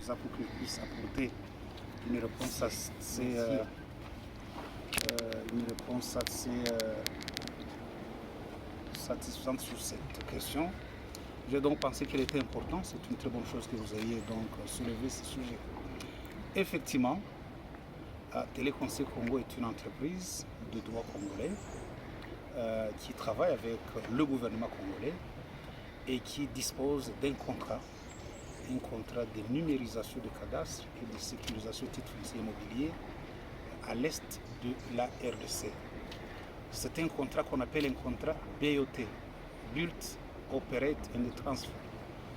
ça pour que je puisse apporter une réponse assez satisfaisante sur cette question. J'ai donc pensé qu'il était important, c'est une très bonne chose que vous ayez donc soulevé ce sujet. Effectivement, Téléconseil Congo est une entreprise de droit congolais qui travaille avec le gouvernement congolais et qui dispose d'un contrat de numérisation de cadastre et de sécurisation de titres fonciers immobiliers à l'est de la RDC. C'est un contrat qu'on appelle un contrat BOT, Build, Operate and Transfer.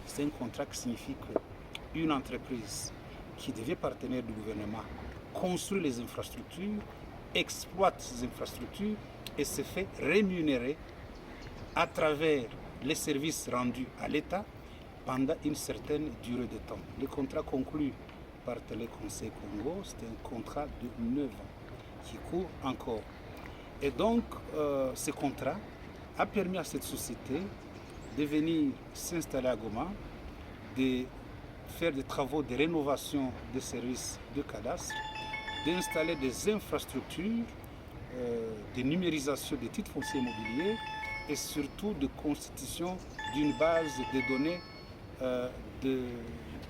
C'est un contrat qui signifie qu'une entreprise qui devient partenaire du gouvernement construit les infrastructures, exploite ces infrastructures et se fait rémunérer à travers les services rendus à l'État pendant une certaine durée de temps. Le contrat conclu par Téléconseil Congo, c'est un contrat de 9 ans qui court encore. Et donc, ce contrat a permis à cette société de venir s'installer à Goma, de faire des travaux de rénovation des services de cadastre, d'installer des infrastructures de numérisation des titres fonciers immobiliers et surtout de constitution d'une base de données de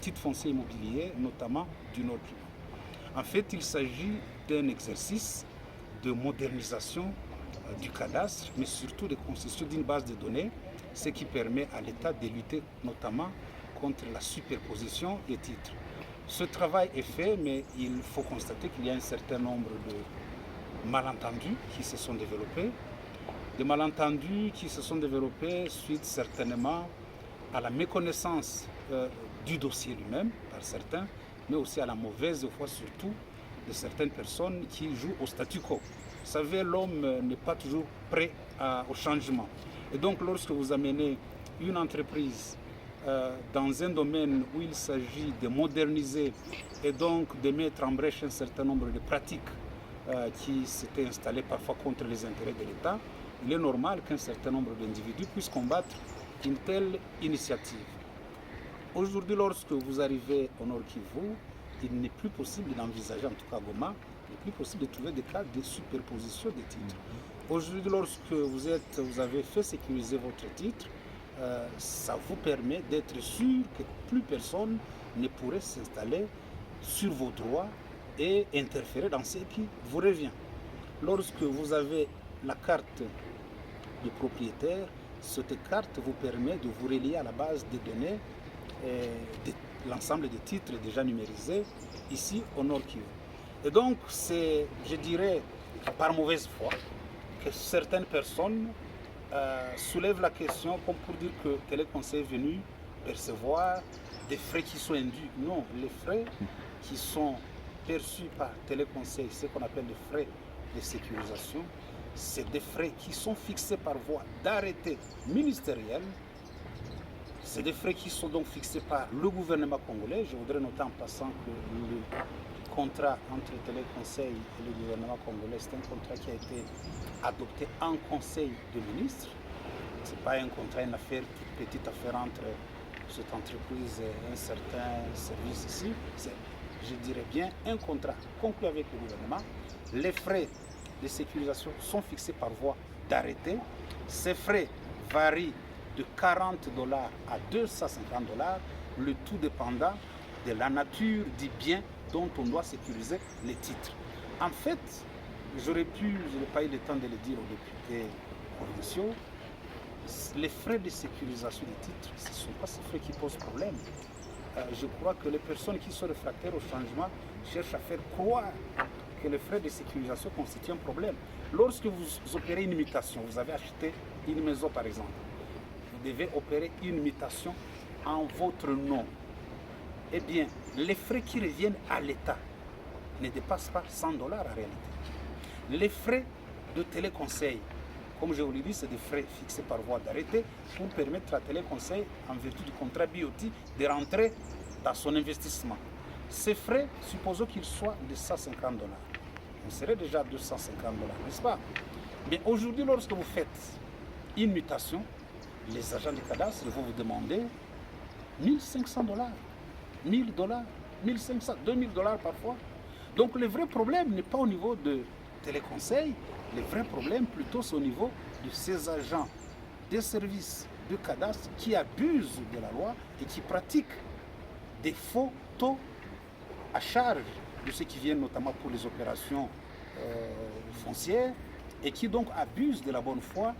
titres fonciers immobiliers, notamment du Nord Kivu. En fait, il s'agit d'un exercice de modernisation du cadastre, mais surtout de constitution d'une base de données, ce qui permet à l'État de lutter notamment contre la superposition des titres. Ce travail est fait, mais il faut constater qu'il y a un certain nombre de malentendus qui se sont développés. Des malentendus qui se sont développés suite certainement à la méconnaissance du dossier lui-même par certains, mais aussi à la mauvaise foi surtout de certaines personnes qui jouent au statu quo. Vous savez, l'homme n'est pas toujours prêt au changement. Et donc lorsque vous amenez une entreprise dans un domaine où il s'agit de moderniser et donc de mettre en brèche un certain nombre de pratiques qui s'étaient installées parfois contre les intérêts de l'État, il est normal qu'un certain nombre d'individus puissent combattre une telle initiative. Aujourd'hui, lorsque vous arrivez au Nord Kivu, il n'est plus possible d'envisager, en tout cas à Goma, il n'est plus possible de trouver des cas de superposition des titres. Aujourd'hui, lorsque vous avez fait sécuriser votre titre, ça vous permet d'être sûr que plus personne ne pourrait s'installer sur vos droits et interférer dans ce qui vous revient. Lorsque vous avez la carte de propriétaire, cette carte vous permet de vous relier à la base de données de l'ensemble des titres déjà numérisés ici au Nord Kivu. Et donc, c'est, je dirais, par mauvaise foi, que certaines personnes soulèvent la question comme pour dire que Téléconseil est venu percevoir des frais qui sont induits. Non, les frais qui sont perçus par Téléconseil, ce qu'on appelle les frais de sécurisation, c'est des frais qui sont fixés par voie d'arrêté ministériel. C'est des frais qui sont donc fixés par le gouvernement congolais. Je voudrais noter en passant que le contrat entre Téléconseil et le gouvernement congolais, c'est un contrat qui a été adopté en conseil de ministres. Ce n'est pas un contrat, une affaire, toute petite affaire entre cette entreprise et un certain service ici. C'est, je dirais bien, un contrat conclu avec le gouvernement. Les frais de sécurisation sont fixés par voie d'arrêté. Ces frais varient de 40 $ à 250 $, le tout dépendant de la nature du bien dont on doit sécuriser les titres. En fait, je n'ai pas eu le temps de le dire aux députés provinciaux, les frais de sécurisation des titres, ce ne sont pas ces frais qui posent problème. Je crois que les personnes qui sont réfractaires au changement cherchent à faire croire que les frais de sécurisation constituent un problème. Lorsque vous opérez une mutation, vous avez acheté une maison par exemple, vous devez opérer une mutation en votre nom. Eh bien, les frais qui reviennent à l'État ne dépassent pas 100 $ en réalité. Les frais de Téléconseil, comme je vous l'ai dit, c'est des frais fixés par voie d'arrêté pour permettre à Téléconseil, en vertu du contrat BOT, de rentrer dans son investissement. Ces frais, supposons qu'ils soient de 150 $. On serait déjà à 250 $, n'est-ce pas? Mais aujourd'hui, lorsque vous faites une mutation, les agents du cadastre vont vous demander 1500 $, 1000 $. 1500, 2000 dollars parfois. Donc le vrai problème n'est pas au niveau de téléconseil, le vrai problème plutôt c'est au niveau de ces agents des services de cadastre qui abusent de la loi et qui pratiquent des faux taux à charge de ceux qui viennent notamment pour les opérations foncières et qui donc abusent de la bonne foi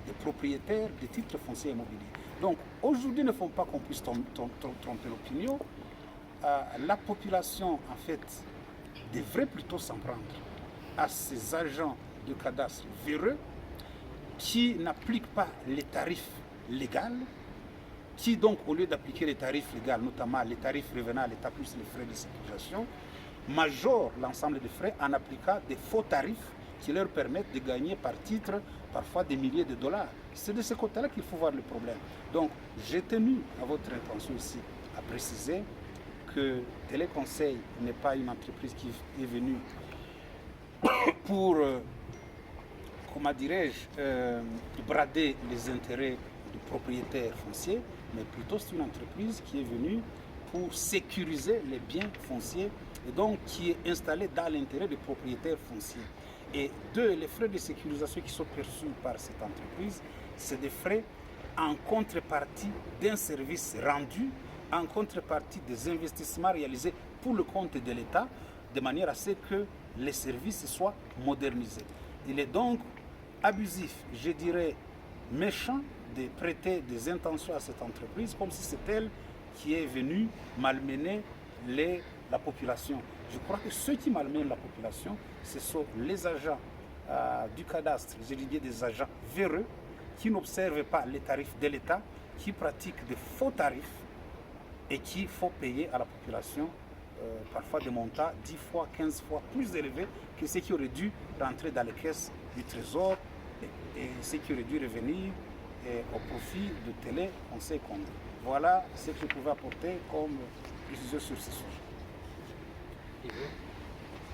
des propriétaires des titres fonciers immobiliers. Donc aujourd'hui, ne faut pas qu'on puisse tromper l'opinion. La population, en fait, devrait plutôt s'en prendre à ces agents de cadastre véreux qui n'appliquent pas les tarifs légaux, qui donc, au lieu d'appliquer les tarifs légaux, notamment les tarifs revenant à l'État plus les frais de sécurisation, majorent l'ensemble des frais en appliquant des faux tarifs qui leur permettent de gagner par titre parfois des milliers de dollars. C'est de ce côté-là qu'il faut voir le problème. Donc, j'ai tenu à votre intention ici à préciser que Téléconseil n'est pas une entreprise qui est venue pour, comment dirais-je, brader les intérêts du propriétaire foncier, mais plutôt c'est une entreprise qui est venue pour sécuriser les biens fonciers et donc qui est installée dans l'intérêt des propriétaires fonciers. Et deux, les frais de sécurisation qui sont perçus par cette entreprise, c'est des frais en contrepartie d'un service rendu, en contrepartie des investissements réalisés pour le compte de l'État, de manière à ce que les services soient modernisés. Il est donc abusif, je dirais méchant, de prêter des intentions à cette entreprise comme si c'est elle qui est venue malmener la population. Je crois que ceux qui malmènent la population, ce sont les agents du cadastre, je dis bien des agents véreux, qui n'observent pas les tarifs de l'État, qui pratiquent de faux tarifs et qui font payer à la population parfois des montants 10 fois, 15 fois plus élevés que ce qui aurait dû rentrer dans les caisses du Trésor et ce qui aurait dû revenir au profit de Téléconseil Congo. Voilà ce que je pouvais apporter comme précision sur ce sujet.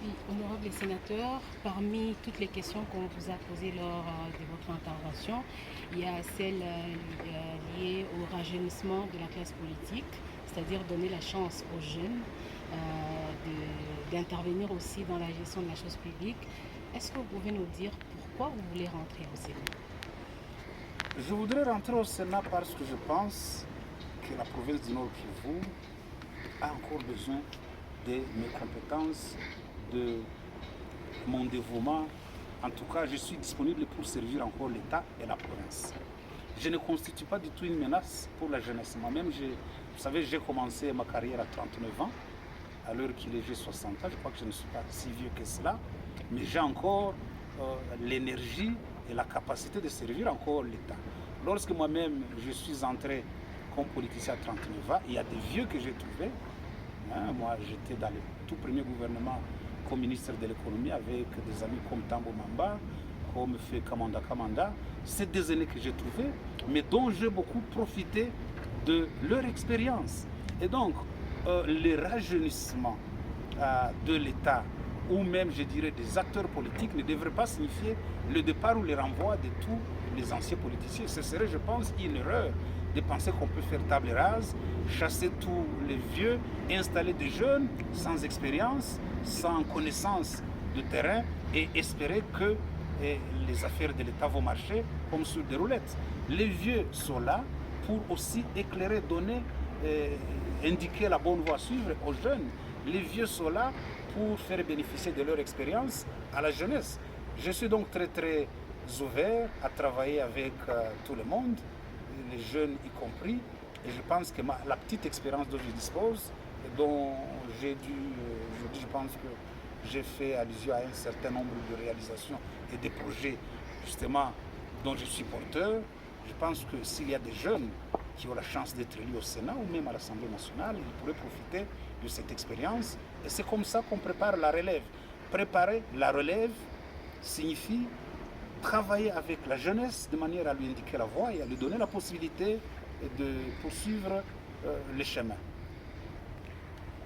Oui, honorable sénateur, parmi toutes les questions qu'on vous a posées lors de votre intervention, il y a celle liée au rajeunissement de la classe politique, c'est-à-dire donner la chance aux jeunes d'intervenir aussi dans la gestion de la chose publique. Est-ce que vous pouvez nous dire pourquoi vous voulez rentrer au Sénat? Je voudrais rentrer au Sénat parce que je pense que la province du Nord Kivu a encore besoin de mes compétences, de mon dévouement. En tout cas, je suis disponible pour servir encore l'État et la province. Je ne constitue pas du tout une menace pour la jeunesse. Moi-même, vous savez, j'ai commencé ma carrière à 39 ans. À l'heure qu'il est, j'ai 60 ans. Je crois que je ne suis pas si vieux que cela. Mais j'ai encore l'énergie et la capacité de servir encore l'État. Lorsque moi-même, je suis entré comme politicien à 39 ans, il y a des vieux que j'ai trouvés. Moi, j'étais dans le tout premier gouvernement comme ministre de l'économie avec des amis comme Tambo Mamba, comme Fé Kamanda Kamanda. C'est des aînés que j'ai trouvés, mais dont j'ai beaucoup profité de leur expérience. Et donc, le rajeunissement de l'État, ou même, je dirais, des acteurs politiques, ne devrait pas signifier le départ ou le renvoi de tous les anciens politiciens. Ce serait, je pense, une erreur de penser qu'on peut faire table rase, chasser tous les vieux, installer des jeunes sans expérience, sans connaissance de terrain et espérer que les affaires de l'État vont marcher comme sur des roulettes. Les vieux sont là pour aussi éclairer, donner, indiquer la bonne voie à suivre aux jeunes. Les vieux sont là pour faire bénéficier de leur expérience à la jeunesse. Je suis donc très très ouvert à travailler avec tout le monde, les jeunes y compris, et je pense que la petite expérience dont je dispose, dont j'ai dû, aujourd'hui je pense que j'ai fait allusion à un certain nombre de réalisations et de projets justement dont je suis porteur, je pense que s'il y a des jeunes qui ont la chance d'être élus au Sénat ou même à l'Assemblée nationale, ils pourraient profiter de cette expérience. Et c'est comme ça qu'on prépare la relève. Préparer la relève signifie travailler avec la jeunesse de manière à lui indiquer la voie et à lui donner la possibilité de poursuivre les chemins.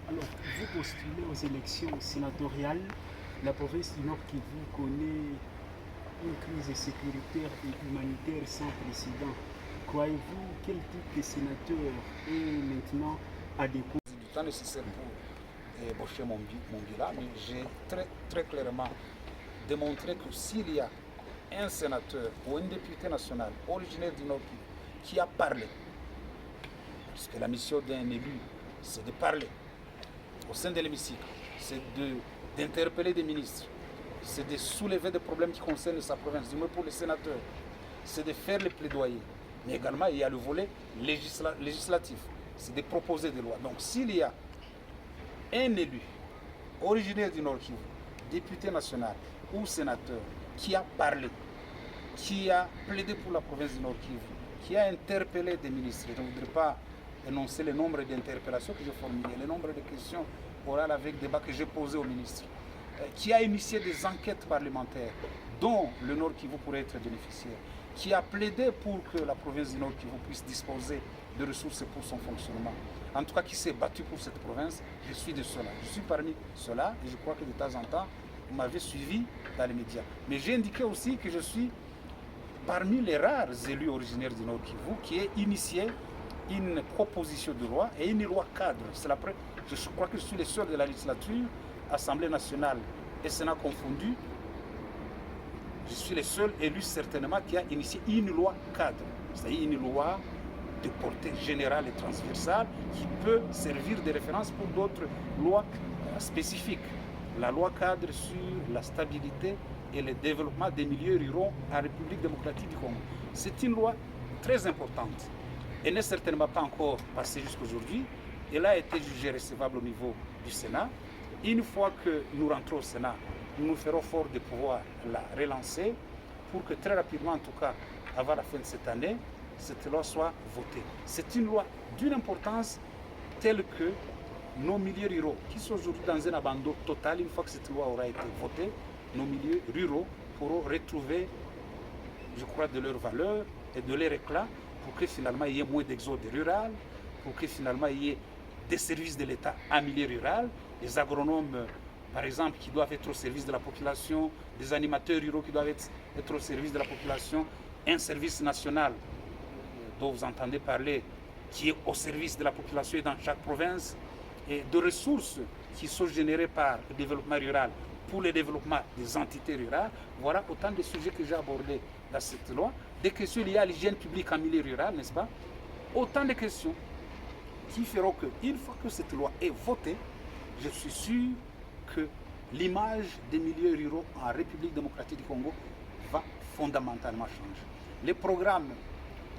Alors, vous postulez aux élections sénatoriales. La province du Nord Kivu connaît une crise sécuritaire et humanitaire sans précédent. Croyez-vous quel type de sénateur est maintenant adéquat? temps nécessaire pour ébaucher mon bilan, mais j'ai très clairement démontré que s'il y a un sénateur ou un député national originaire du Nord qui a parlé, puisque la mission d'un élu, c'est de parler au sein de l'hémicycle, c'est d'interpeller des ministres, c'est de soulever des problèmes qui concernent sa province, du moins pour les sénateurs, c'est de faire les plaidoyers. Mais également, il y a le volet législatif, c'est de proposer des lois. Donc s'il y a un élu originaire du Nord Kivu, député national ou sénateur, qui a parlé, qui a plaidé pour la province du Nord Kivu, qui a interpellé des ministres, je ne voudrais pas énoncer le nombre d'interpellations que j'ai formulées, le nombre de questions orales avec débat que j'ai posées aux ministres, qui a initié des enquêtes parlementaires dont le Nord Kivu pourrait être bénéficiaire, qui a plaidé pour que la province du Nord Kivu puisse disposer de ressources pour son fonctionnement. En tout cas, qui s'est battu pour cette province, je suis de cela. Je suis parmi ceux-là et je crois que de temps en temps, vous m'avez suivi dans les médias. Mais j'ai indiqué aussi que je suis parmi les rares élus originaires du Nord Kivu qui ait initié une proposition de loi et une loi cadre. Je crois que je suis le seul de la législature, Assemblée nationale et Sénat confondus. Je suis le seul élu certainement qui a initié une loi cadre, c'est-à-dire une loi de portée générale et transversale qui peut servir de référence pour d'autres lois spécifiques. La loi cadre sur la stabilité et le développement des milieux ruraux en République démocratique du Congo. C'est une loi très importante. Elle n'est certainement pas encore passée jusqu'aujourd'hui. Elle a été jugée recevable au niveau du Sénat. Une fois que nous rentrons au Sénat, nous nous ferons fort de pouvoir la relancer pour que très rapidement, en tout cas avant la fin de cette année, cette loi soit votée. C'est une loi d'une importance telle que nos milieux ruraux, qui sont aujourd'hui dans un abandon total, une fois que cette loi aura été votée, nos milieux ruraux pourront retrouver, je crois, de leur valeur et de leur éclat pour que finalement il y ait moins d'exode rural, pour que finalement il y ait des services de l'État en milieu rural, des agronomes, par exemple, qui doivent être au service de la population, des animateurs ruraux qui doivent être au service de la population, un service national dont vous entendez parler, qui est au service de la population et dans chaque province, et de ressources qui sont générées par le développement rural pour le développement des entités rurales. Voilà autant de sujets que j'ai abordés dans cette loi. Des questions liées à l'hygiène publique en milieu rural, n'est-ce pas? Autant de questions qui feront qu'une fois que cette loi est votée, je suis sûr que l'image des milieux ruraux en République démocratique du Congo va fondamentalement changer. Les programmes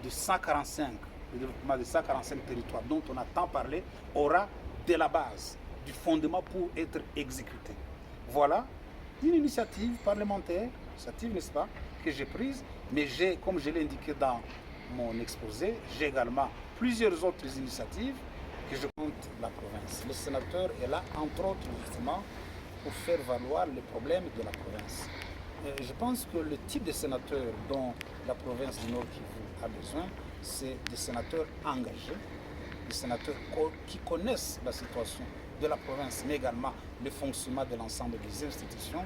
de 145, le développement de 145 territoires dont on a tant parlé, aura de la base, du fondement pour être exécuté. Voilà une initiative parlementaire, n'est-ce pas, que j'ai prise, mais j'ai, comme je l'ai indiqué dans mon exposé, j'ai également plusieurs autres initiatives que je compte la province. Le sénateur est là, entre autres, justement, pour faire valoir les problèmes de la province. Et je pense que le type de sénateur dont la province du Nord Kivu a besoin, c'est des sénateurs engagés, des sénateurs qui connaissent la situation de la province, mais également le fonctionnement de l'ensemble des institutions.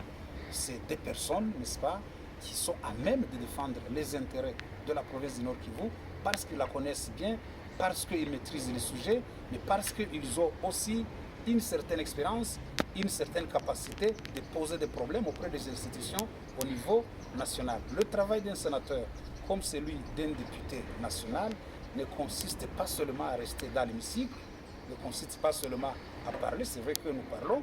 C'est des personnes, n'est-ce pas, qui sont à même de défendre les intérêts de la province du Nord Kivu parce qu'ils la connaissent bien, parce qu'ils maîtrisent les sujets, mais parce qu'ils ont aussi une certaine expérience, une certaine capacité de poser des problèmes auprès des institutions au niveau national. Le travail d'un sénateur, comme celui d'un député national, ne consiste pas seulement à rester dans l'hémicycle, ne consiste pas seulement à parler, c'est vrai que nous parlons.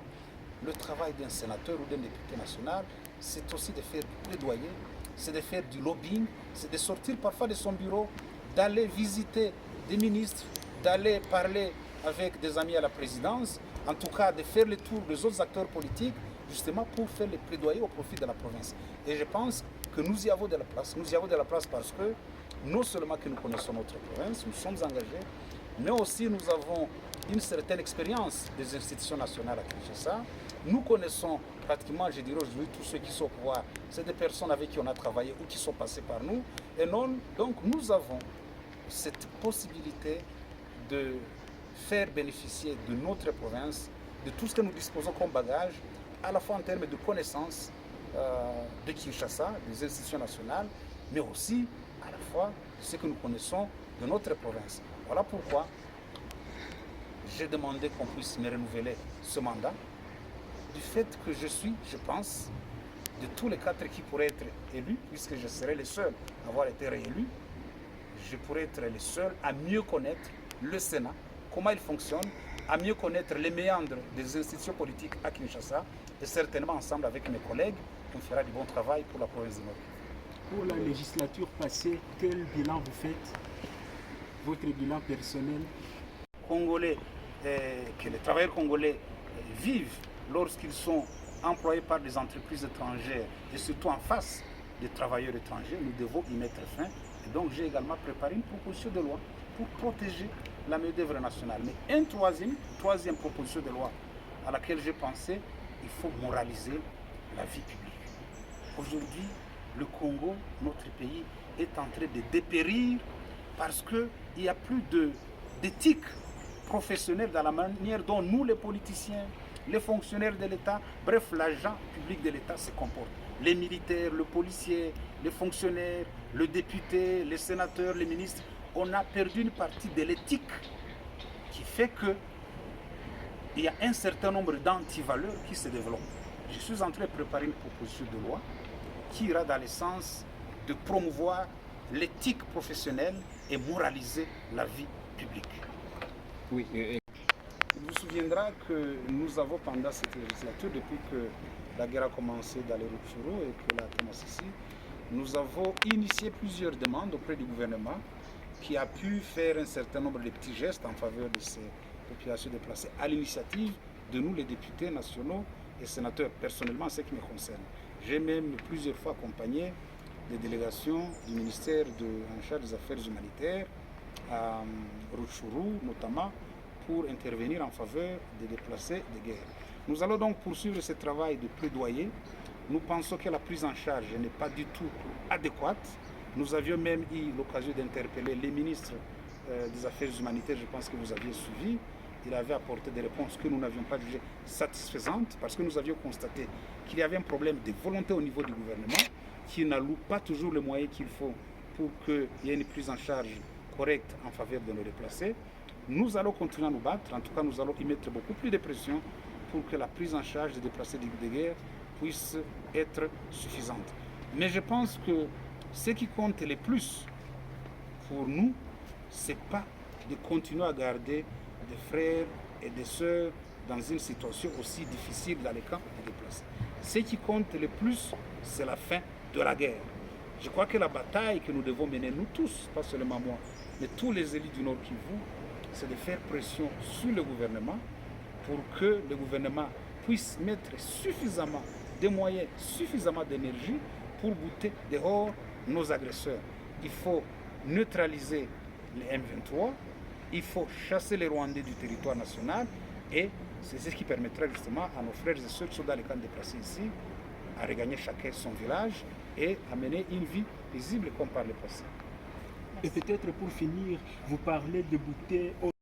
Le travail d'un sénateur ou d'un député national, c'est aussi de faire du plaidoyer, c'est de faire du lobbying, c'est de sortir parfois de son bureau, d'aller visiter des ministres, d'aller parler avec des amis à la présidence, en tout cas de faire le tour des autres acteurs politiques, justement pour faire les plaidoyers au profit de la province. Et je pense que nous y avons de la place. Nous y avons de la place parce que non seulement que nous connaissons notre province, nous sommes engagés, mais aussi nous avons une certaine expérience des institutions nationales à Kinshasa. Nous connaissons pratiquement, je dirais aujourd'hui, tous ceux qui sont au pouvoir. C'est des personnes avec qui on a travaillé ou qui sont passées par nous. Et non, donc nous avons cette possibilité de faire bénéficier de notre province, de tout ce que nous disposons comme bagage, à la fois en termes de connaissances de Kinshasa, des institutions nationales, mais aussi à la fois de ce que nous connaissons de notre province. Voilà pourquoi j'ai demandé qu'on puisse me renouveler ce mandat, du fait que je suis, je pense, de tous les 4 qui pourraient être élus, puisque je serai le seul à avoir été réélu, je pourrais être le seul à mieux connaître le Sénat, comment il fonctionne, à mieux connaître les méandres des institutions politiques à Kinshasa, et certainement ensemble avec mes collègues, on fera du bon travail pour la province du Nord. Pour la législature passée, quel bilan vous faites? Votre bilan personnel? Congolais, que les travailleurs congolais vivent lorsqu'ils sont employés par des entreprises étrangères et surtout en face des travailleurs étrangers, nous devons y mettre fin. Et donc j'ai également préparé une proposition de loi pour protéger la main-d'œuvre nationale. Mais une troisième proposition de loi à laquelle j'ai pensé, il faut moraliser la vie publique. Aujourd'hui, le Congo, notre pays, est en train de dépérir parce qu'il n'y a plus d'éthique professionnelle dans la manière dont nous, les politiciens, les fonctionnaires de l'État, bref, l'agent public de l'État se comporte. Les militaires, le policier, les fonctionnaires, le député, les sénateurs, les ministres, on a perdu une partie de l'éthique qui fait qu'il y a un certain nombre d'antivaleurs qui se développent. Je suis en train de préparer une proposition de loi qui ira dans le sens de promouvoir l'éthique professionnelle et moraliser la vie publique. Oui. Il vous souviendra que nous avons pendant cette législature, depuis que la guerre a commencé dans les Rutshuru et que la Tamassissi, nous avons initié plusieurs demandes auprès du gouvernement qui a pu faire un certain nombre de petits gestes en faveur de ces populations déplacées à l'initiative de nous, les députés nationaux et sénateurs, personnellement, ce qui me concerne. J'ai même plusieurs fois accompagné des délégations du ministère en charge des Affaires humanitaires à Rutshuru, notamment, pour intervenir en faveur des déplacés de guerre. Nous allons donc poursuivre ce travail de plaidoyer. Nous pensons que la prise en charge n'est pas du tout adéquate. Nous avions même eu l'occasion d'interpeller les ministres des Affaires humanitaires, je pense que vous aviez suivi. Il avait apporté des réponses que nous n'avions pas jugées satisfaisantes parce que nous avions constaté qu'il y avait un problème de volonté au niveau du gouvernement qui n'alloue pas toujours les moyens qu'il faut pour qu'il y ait une prise en charge correcte en faveur de nos déplacés. Nous allons continuer à nous battre, en tout cas nous allons y mettre beaucoup plus de pression pour que la prise en charge des déplacés de guerre puisse être suffisante. Mais je pense que ce qui compte le plus pour nous, ce n'est pas de continuer à garder des frères et des sœurs dans une situation aussi difficile dans les camps de déplacés. Ce qui compte le plus, c'est la fin de la guerre. Je crois que la bataille que nous devons mener, nous tous, pas seulement moi, mais tous les élus du Nord Kivu, c'est de faire pression sur le gouvernement pour que le gouvernement puisse mettre suffisamment de moyens, suffisamment d'énergie pour bouter dehors nos agresseurs. Il faut neutraliser les M23, il faut chasser les Rwandais du territoire national et c'est ce qui permettra justement à nos frères et sœurs qui sont dans les camps déplacés ici à regagner chacun son village et à mener une vie paisible comme par le passé. Et peut-être pour finir, vous parlez de bouter